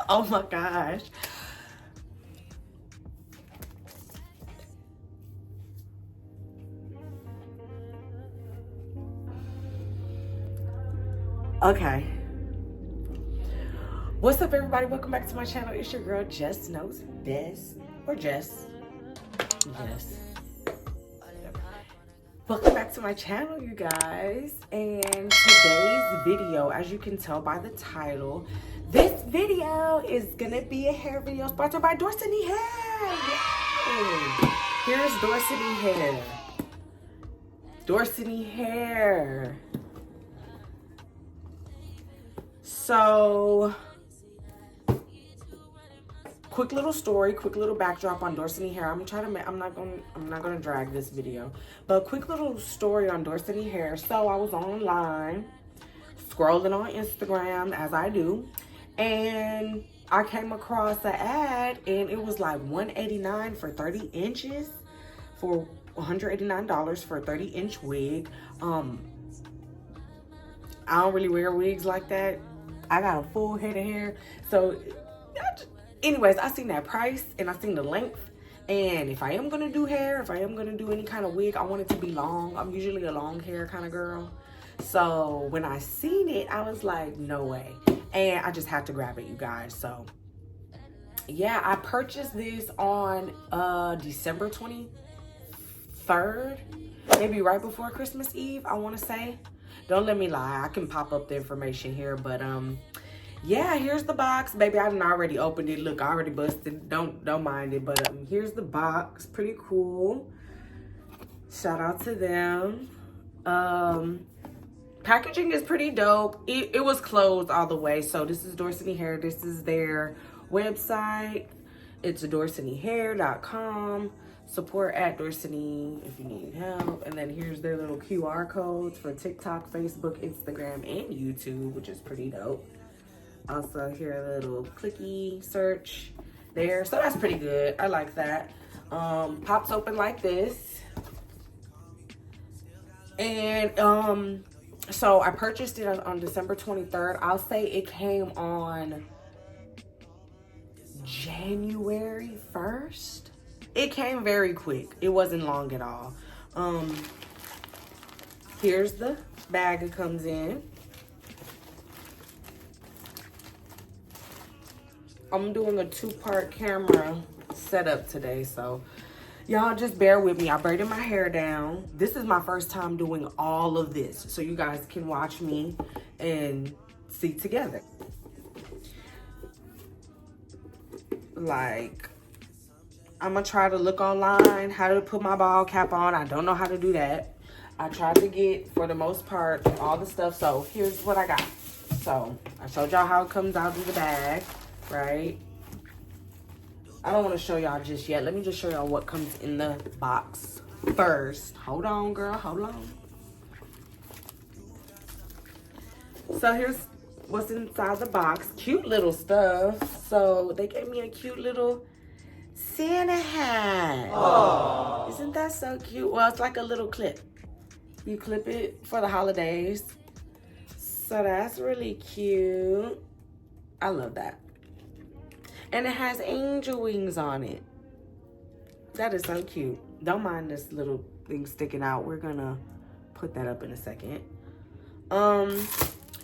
Oh my gosh. Okay. What's up, everybody? Welcome back to my channel. It's your girl, Jess Knows Best. Or Jess. Yes. Welcome back to my channel, you guys. And today's video, as you can tell by the title, this video is gonna be a hair video sponsored by 𝐕𝐈𝐃𝐄𝐻 Hair. Here's 𝐕𝐈𝐃𝐄𝐻 Hair. 𝐕𝐈𝐃𝐄𝐻 Hair. So, quick little story, quick little backdrop on 𝐕𝐈𝐃𝐄𝐻 Hair. I'm not gonna drag this video, but quick little story on 𝐕𝐈𝐃𝐄𝐻 Hair. So I was online, scrolling on Instagram as I do, and I came across an ad, and it was like $189 for 30 inches, for $189 for a 30-inch wig. I don't really wear wigs like that. I got a full head of hair, so anyways, I seen that price and I seen the length, and if I am gonna do hair, if I am gonna do any kind of wig, I want it to be long. I'm usually a long hair kind of girl, so when I seen it, I was like, no way, and I just had to grab it, you guys. So yeah, I purchased this on December 23rd, maybe right before Christmas Eve, I want to say. Don't let me lie, I can pop up the information here, but yeah, here's the box. Baby, I done already opened it. Look, I already busted. Don't mind it, but here's the box. Pretty cool. Shout out to them. Packaging is pretty dope. It was closed all the way. So this is 𝐕𝐈𝐃𝐻 Hair. This is their website. It's 𝐕𝐈𝐃𝐻.com. Support at 𝐕𝐈𝐃𝐻 if you need help. And then here's their little QR codes for TikTok, Facebook, Instagram, and YouTube, which is pretty dope. Also, here a little clicky search there. So that's pretty good. I like that. Pops open like this. And so I purchased it on December 23rd. I'll say it came on January 1st. It came very quick. It wasn't long at all. Here's the bag it comes in. I'm doing a 2-part camera setup today, so y'all just bear with me. I braided my hair down. This is my first time doing all of this, so you guys can watch me and see together. Like, I'm gonna try to look online how to put my ball cap on. I don't know how to do that. I tried to get, for the most part, all the stuff. So here's what I got. So I showed y'all how it comes out of the bag, right? I don't want to show y'all just yet. Let me just show y'all what comes in the box first. Hold on, girl. Hold on. So here's what's inside the box. Cute little stuff. So they gave me a cute little Santa hat. Aww. Isn't that so cute? Well, it's like a little clip. You clip it for the holidays. So that's really cute. I love that. And it has angel wings on it. That is so cute. Don't mind this little thing sticking out. We're gonna put that up in a second.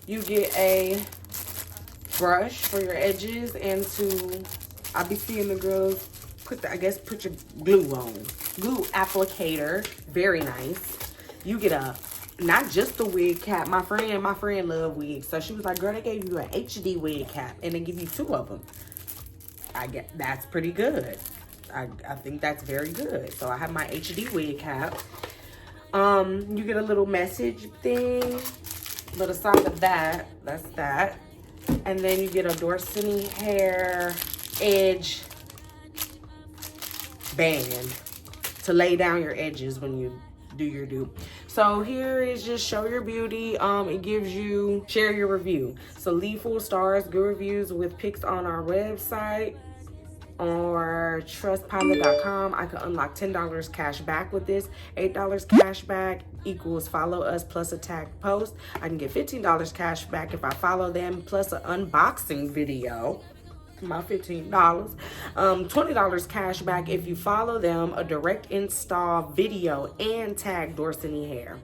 You get a brush for your edges, and I be seeing the girls put your glue on. Glue applicator, very nice. You get not just the wig cap. My friend love wigs, so she was like, girl, they gave you an HD wig cap, and they give you 2 of them. That's pretty good. I think that's very good. So I have my HD wig cap. You get a little message thing, little side of that. That's that. And then you get a 𝐕𝐈𝐃𝐻 Hair edge band to lay down your edges when you do your do. So here is just show your beauty. It gives you share your review. So leave full stars, good reviews with pics on our website or trustpilot.com. I can unlock $10 cash back with this. $8 cash back equals follow us plus a tag post. I can get $15 cash back if I follow them plus an unboxing video. my $15. $20 cash back if you follow them, a direct install video, and tag Dorsey Hair.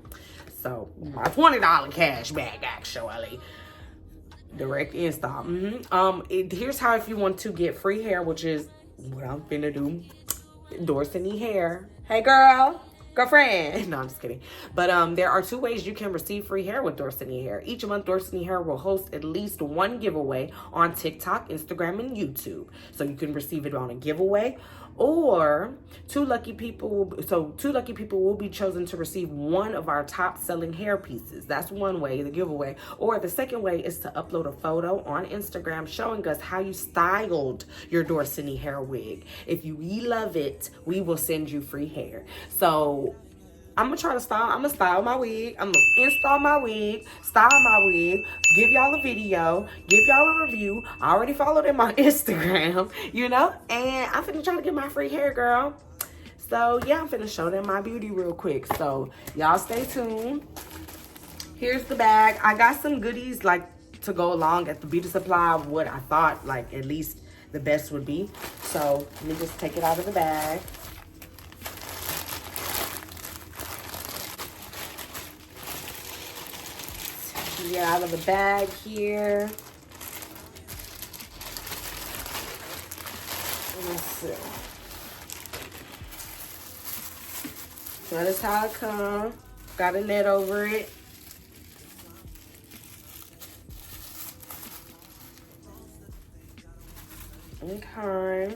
So my $20 cash back, actually. Direct install. Here's how if you want to get free hair, which is what I'm finna do. Dorsey Hair. Hey girl. Girlfriend. No, I'm just kidding. But there are 2 ways you can receive free hair with Dorsey Hair. Each month, Dorsey Hair will host at least 1 giveaway on TikTok, Instagram, and YouTube. So you can receive it on a giveaway, or 2 lucky people will be chosen to receive one of our top selling hair pieces. That's one way, the giveaway. Or the second way is to upload a photo on Instagram showing us how you styled your Dorsey Hair wig. If we love it, we will send you free hair. So I'm gonna try to style. I'm gonna style my wig. I'm gonna install my wig, style my wig, give y'all a video, give y'all a review. I already followed them on Instagram, you know? And I'm finna try to get my free hair, girl. So yeah, I'm finna show them my beauty real quick. So y'all stay tuned. Here's the bag. I got some goodies like to go along at the beauty supply of what I thought like at least the best would be. So let me just take it out of the bag. Get out of the bag here. Let's see. So that is how it comes. Got a net over it. Okay.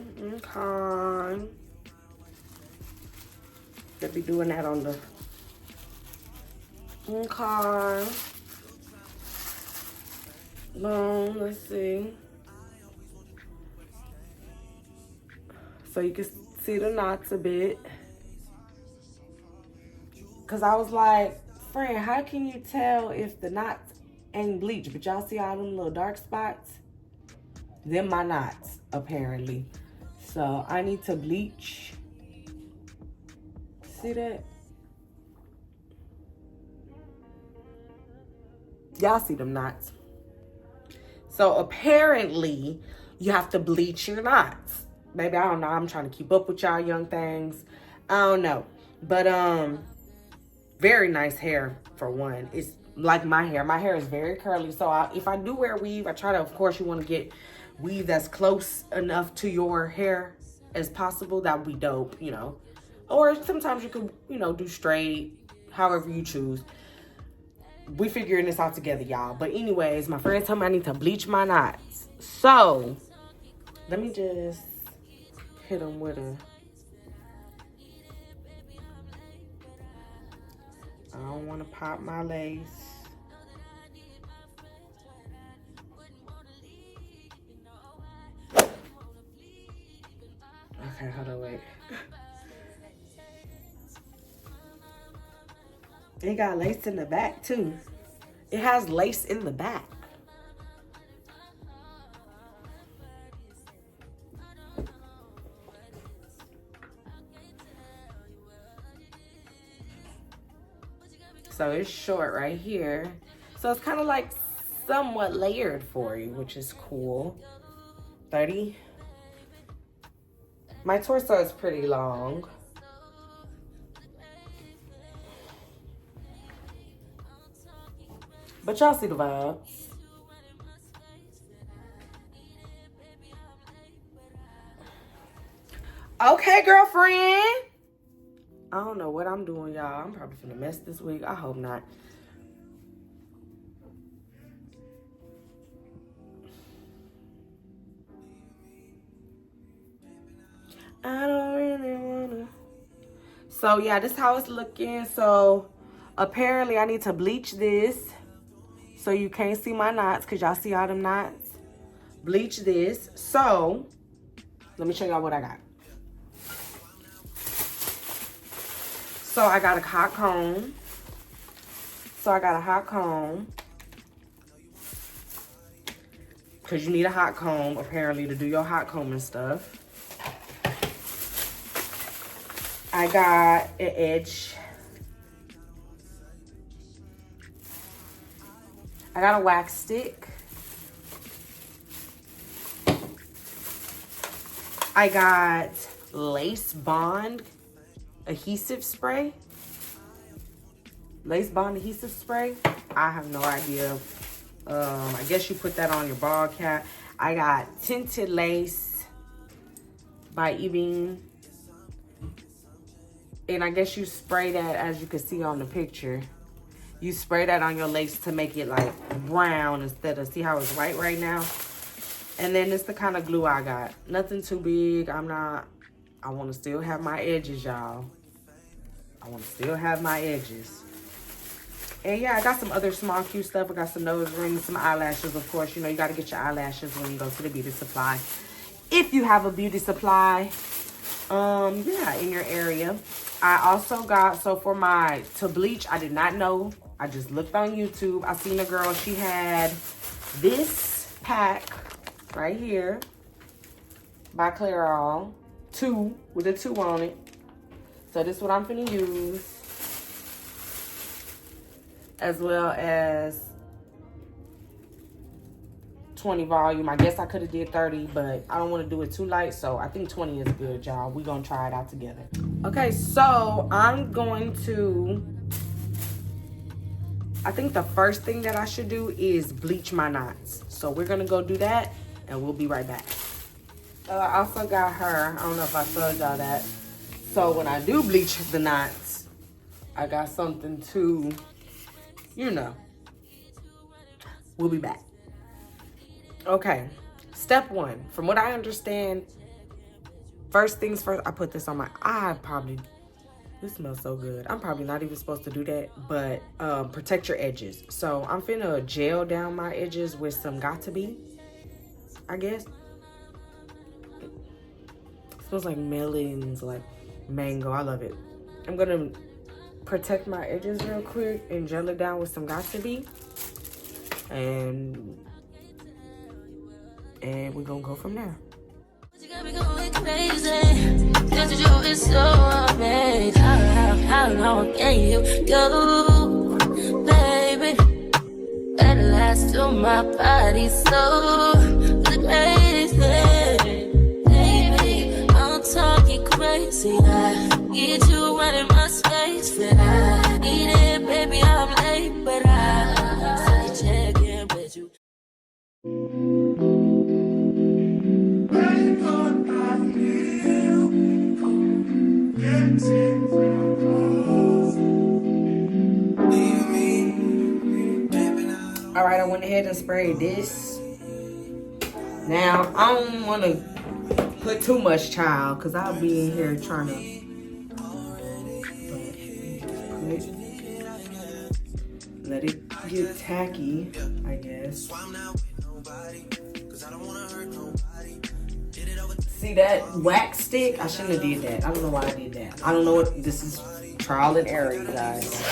Could be doing that on the. Okay. Let's see. So you can see the knots a bit. Cause I was like, friend, how can you tell if the knots ain't bleach? But y'all see all them little dark spots? Them my knots, apparently. So I need to bleach. See that? Y'all see them knots? So apparently you have to bleach your knots. Maybe, I don't know. I'm trying to keep up with y'all young things. I don't know. But very nice hair for one. It's like my hair. My hair is very curly. So if I do wear weave, I try to, of course, you want to get weave that's close enough to your hair as possible. That would be dope, you know. Or sometimes you could, you know, do straight, however you choose. We figuring this out together, y'all. But anyways, my friend told me I need to bleach my knots. So let me just hit them with a. I don't want to pop my lace. Okay, hold on, wait. It got lace in the back too. It has lace in the back. So it's short right here. So it's kind of like somewhat layered for you, which is cool. 30. My torso is pretty long. But y'all see the vibes. Okay, girlfriend. I don't know what I'm doing, y'all. I'm probably finna mess this week. I hope not. I don't really wanna. So yeah, this is how it's looking. So apparently I need to bleach this. So you can't see my knots, because y'all see all them knots. Bleach this. So let me show y'all what I got. So I got a hot comb. Because you need a hot comb, apparently, to do your hot comb and stuff. I got an edge. I got a wax stick. I got Lace Bond adhesive spray. Lace Bond adhesive spray. I have no idea. I guess you put that on your ball cap. I got Tinted Lace by 𝐕𝐈𝐃𝐄𝐻. And I guess you spray that, as you can see on the picture. You spray that on your lace to make it like brown instead of, see how it's white right now? And then it's the kind of glue I got. Nothing too big. I want to still have my edges, y'all. I want to still have my edges. And yeah, I got some other small cute stuff. I got some nose rings, some eyelashes, of course. You know, you got to get your eyelashes when you go to the beauty supply. If you have a beauty supply, yeah, in your area. I also got, so for my, to bleach, I did not know. I just looked on YouTube. I seen a girl, she had this pack right here by Clairol. 2, with a 2 on it. So this is what I'm finna use. As well as 20 volume. I guess I could have did 30, but I don't want to do it too light, so I think 20 is good, y'all. We're gonna try it out together. Okay, so I'm going to, I think the first thing that I should do is bleach my knots. So we're gonna go do that, and we'll be right back. I also got her, I don't know if I showed y'all that. So when I do bleach the knots, I got something to, you know. We'll be back. Okay, step 1. From what I understand, first things first, I put this on my eye. This smells so good. I'm probably not even supposed to do that, but protect your edges. So I'm finna gel down my edges with some 𝐕𝐈𝐃𝐄𝐻, I guess. It smells like melons, like mango. I love it. I'm gonna protect my edges real quick and gel it down with some 𝐕𝐈𝐃𝐄𝐻. And we're gonna go from there. You got me going crazy. Just you is so amazing. How long can you go, baby? At last to my body so crazy. Baby, I'm talking crazy. I need you right in my space, but I need it, baby. I'm late, but I still check in with you. All right, I went ahead and sprayed this. Now, I don't want to put too much, child, because I'll be in here trying to let it get tacky, I guess. See that wax stick? I shouldn't have did that. I don't know why I did that. I don't know what, this is trial and error, you guys.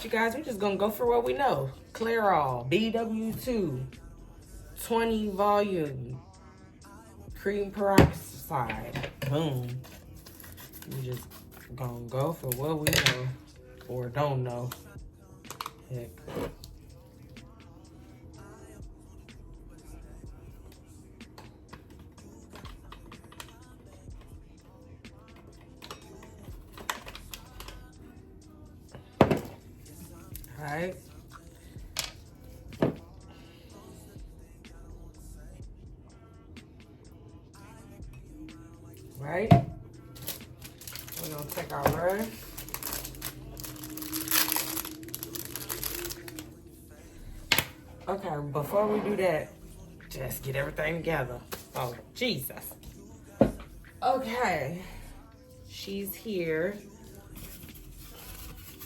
You guys, we're just gonna go for what we know. Clairol, BW2, 20 volume, cream peroxide. Boom. We just gonna go for what we know or don't know. Heck. Right. Right. We're gonna take our brush. Okay, before we do that, just get everything together. Oh, Jesus. Okay. She's here.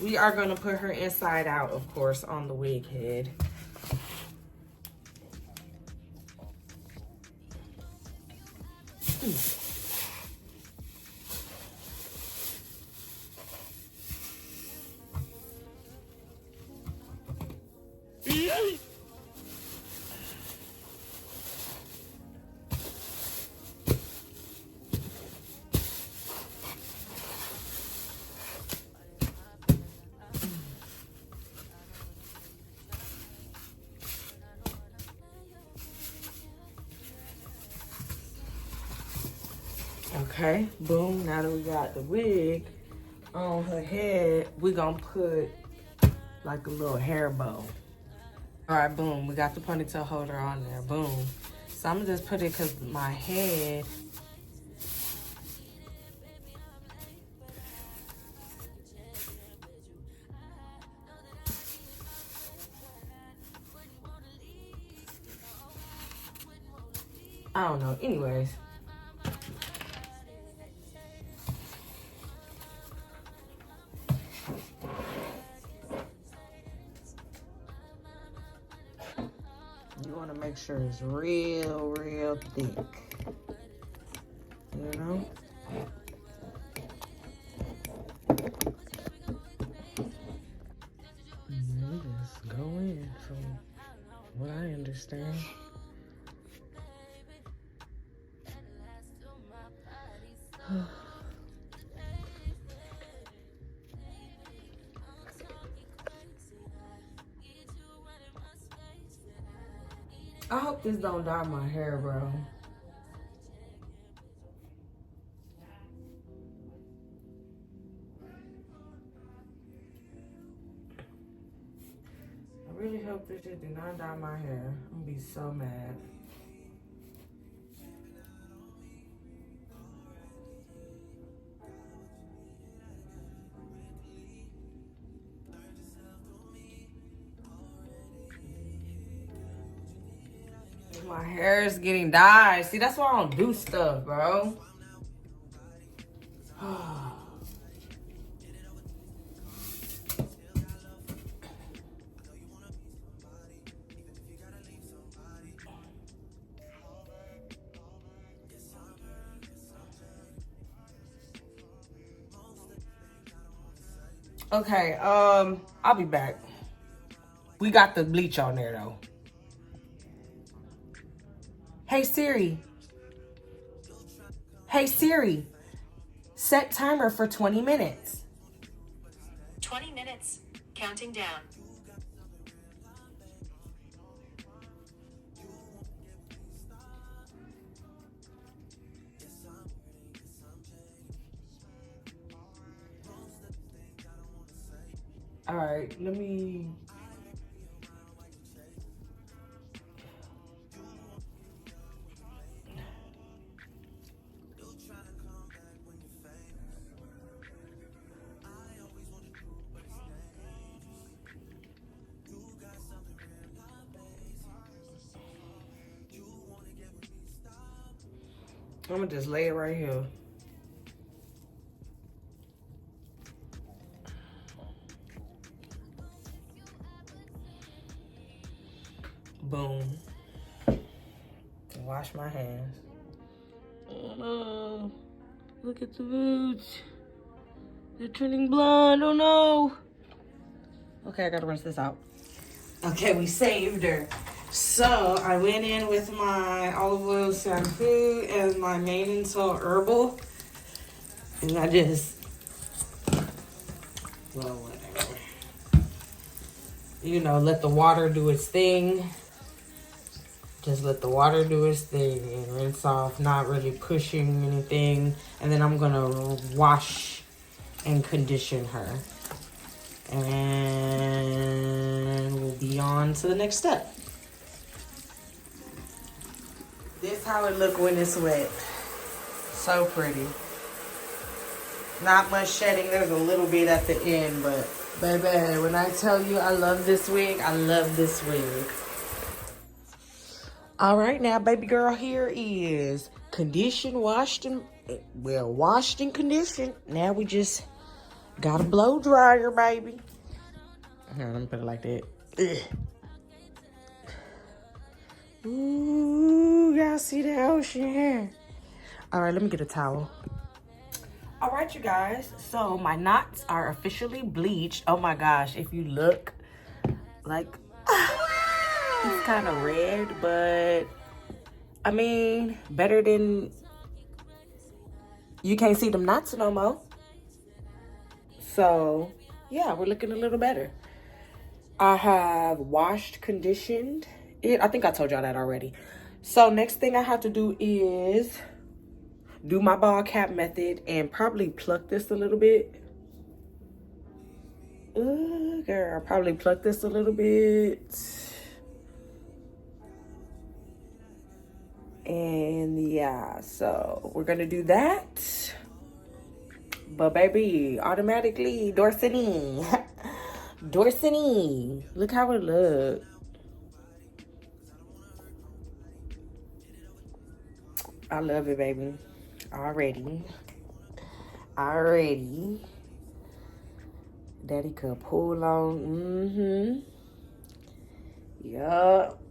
We are going to put her inside out, of course, on the wig head. Okay, boom. Now that we got the wig on her head, we gonna put like a little hair bow. All right, boom. We got the ponytail holder on there. Boom. So I'm gonna just put it because my head. I don't know. Anyways. You want to make sure it's real, real thick. You know? You just go in from what I understand. I hope this don't dye my hair, bro. I really hope this shit do not dye my hair. I'm gonna be so mad. My hair is getting dyed. See, that's why I don't do stuff, bro. Okay, I'll be back. We got the bleach on there, though. Hey, Siri. Hey, Siri. Set timer for 20 minutes. 20 minutes. Counting down. All right, let me... I'm gonna just lay it right here. Boom. Wash my hands. Oh no. Look at the roots. They're turning blonde. Oh no. Okay, I gotta rinse this out. Okay, we saved her. So I went in with my olive oil shampoo and my mane and toe herbal. And I just, well, whatever. You know, let the water do its thing. Just let the water do its thing and rinse off, not really pushing anything. And then I'm gonna wash and condition her. And we'll be on to the next step. This how it look when it's wet. So pretty. Not much shedding. There's a little bit at the end, but baby, when I tell you I love this wig, I love this wig. All right, now, baby girl, here is conditioned, washed, and, well, washed and conditioned. Now we just got a blow dryer, baby. Here, let me put it like that. Ugh. Ooh, y'all see the ocean here. All right, let me get a towel. All right, you guys. So my knots are officially bleached. Oh my gosh, if you look, like, it's kind of red, but I mean, better than, you can't see them knots no more. So yeah, we're looking a little better. I have washed, conditioned it. I think I told y'all that already. So next thing I have to do is do my ball cap method and probably pluck this a little bit. Ooh, girl, probably pluck this a little bit. And yeah, so we're gonna do that. But baby, automatically, Dorsey. Dorsey. Look how it look. I love it, baby. Already. Daddy could pull on. Yup.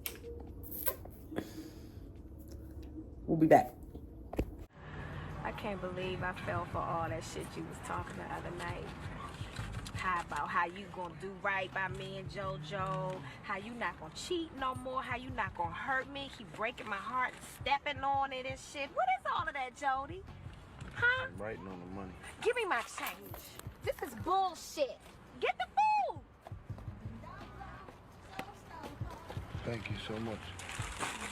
We'll be back. I can't believe I fell for all that shit you was talking the other night. How about how you gonna do right by me and JoJo? How you not gonna cheat no more? How you not gonna hurt me? Keep breaking my heart, stepping on it and shit. What is all of that, Jody? Huh? I'm writing on the money. Give me my change. This is bullshit. Get the food. Thank you so much.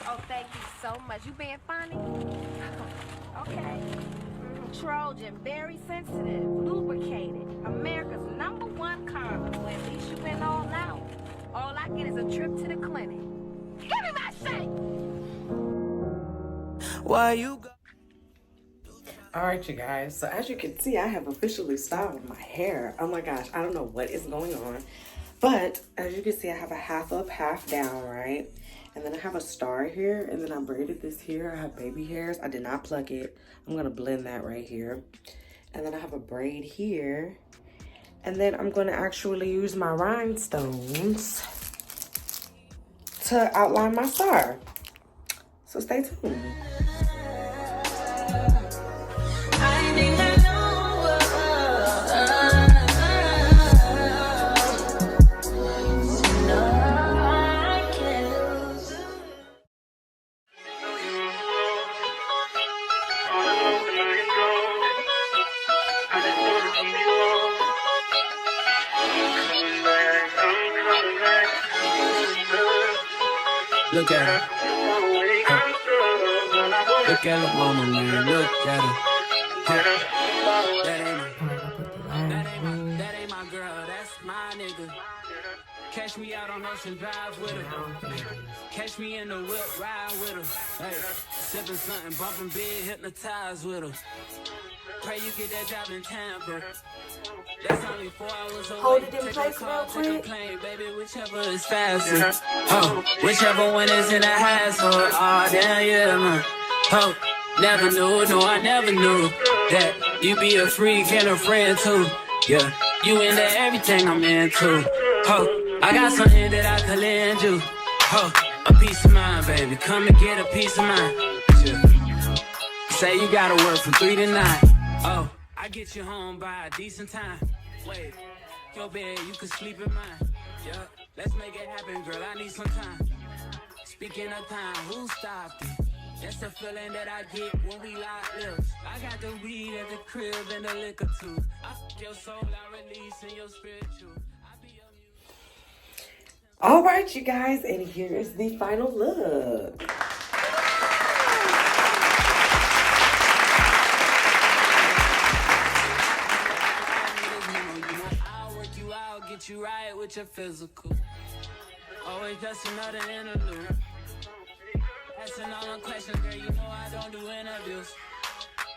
Oh, thank you so much. You being funny? Okay. Trojan, very sensitive, lubricated, America's #1 condom. Well, at least you been all out. All I get is a trip to the clinic. Give me my shit! Why you go? All right, you guys. So as you can see, I have officially styled my hair. Oh my gosh, I don't know what is going on. But as you can see, I have a half up, half down, right? And then I have a star here, and then I braided this here. I have baby hairs. I did not pluck it. I'm gonna blend that right here. And then I have a braid here. And then I'm gonna actually use my rhinestones to outline my star. So stay tuned. Look at her. Look at her mama, man. Look at her. That ain't my girl. That's my nigga. Catch me out on Ocean Drive with her. Catch me in the whip, ride with her. Hey, sipping something, bumping big, hypnotized with her. Pray you get that job in Tampa. That's only 4 hours away. Hold it in Take place a call, real take a quick. plane, baby, whichever is faster. Oh, whichever one is in the hassle. Oh, damn, yeah, man. Oh, never knew, no, I never knew that you be a freak and a friend too. Yeah, you into everything I'm into. Oh, I got something that I could lend you. Oh, a piece of mind, baby. Come and get a piece of mind. Yeah. Say you gotta work from 3 to 9. Oh, I get you home by a decent time. Wait, your bed, you can sleep in mine. Yeah, let's make it happen, girl. I need some time. Speaking of time, who stopped it? That's the feeling that I get when we lock lips. I got the weed at the crib and the liquor too. I fuck your soul, I release in your spiritual. I be your music. All right, you guys, and here is the final look. Get you right with your physical. Always just another interlude. Asking all the questions, girl, you know I don't do interviews.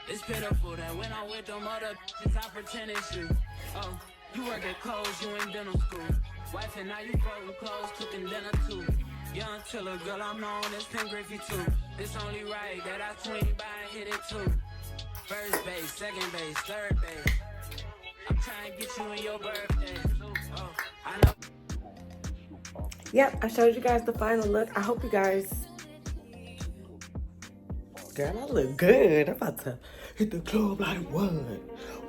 It's pitiful that when I'm with them other bitches, I pretend it's you. Oh, you work at Kohl's, you in dental school. Wife and now you folding clothes, cooking dinner too. Young Tiller, girl, I'm known as Pen Griffey too. It's only right that I swing by and hit it too. First base, second base, third base. I'm trying to get you in your birthday. Oh, I know. Yep, I showed you guys the final look. I hope you guys... Girl, I look good. I'm about to hit the club like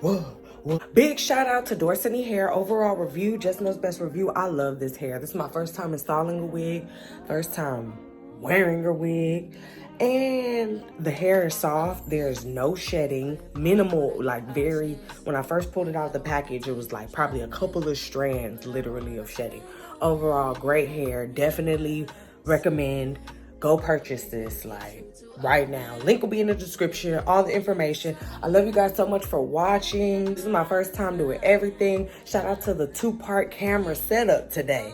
what? Big shout out to Dorsey Hair. Overall review, Just Knows Best review. I love this hair. This is my first time installing a wig. First time wearing a wig. And the hair is soft. There's no shedding. Minimal, like very... When I first pulled it out of the package, it was like probably a couple of strands, literally, of shedding. Overall, great hair. Definitely recommend go purchase this, like, right now. Link will be in the description, all the information. I love you guys so much for watching. This is my first time doing everything. Shout out to the 2-part camera setup today.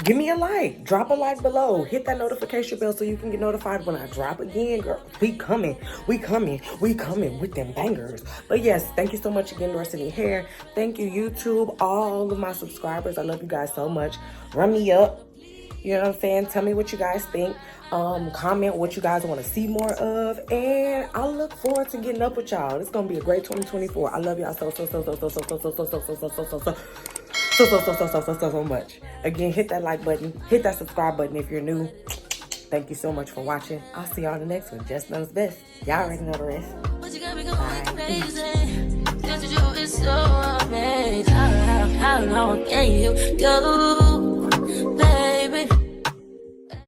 Give me a like, drop a like below, hit that notification bell so you can get notified when I drop again, girl. We coming with them bangers. But yes, thank you so much again, Destiny Hair. Thank you, YouTube, all of my subscribers. I love you guys so much. Run me up. You know what I'm saying? Tell me what you guys think. Comment what you guys want to see more of. And I look forward to getting up with y'all. It's going to be a great 2024. I love y'all so much. Again, hit that like button. Hit that subscribe button if you're new. Thank you so much for watching. I'll see y'all in the next one. Just knows best. Y'all already know the rest. Bye.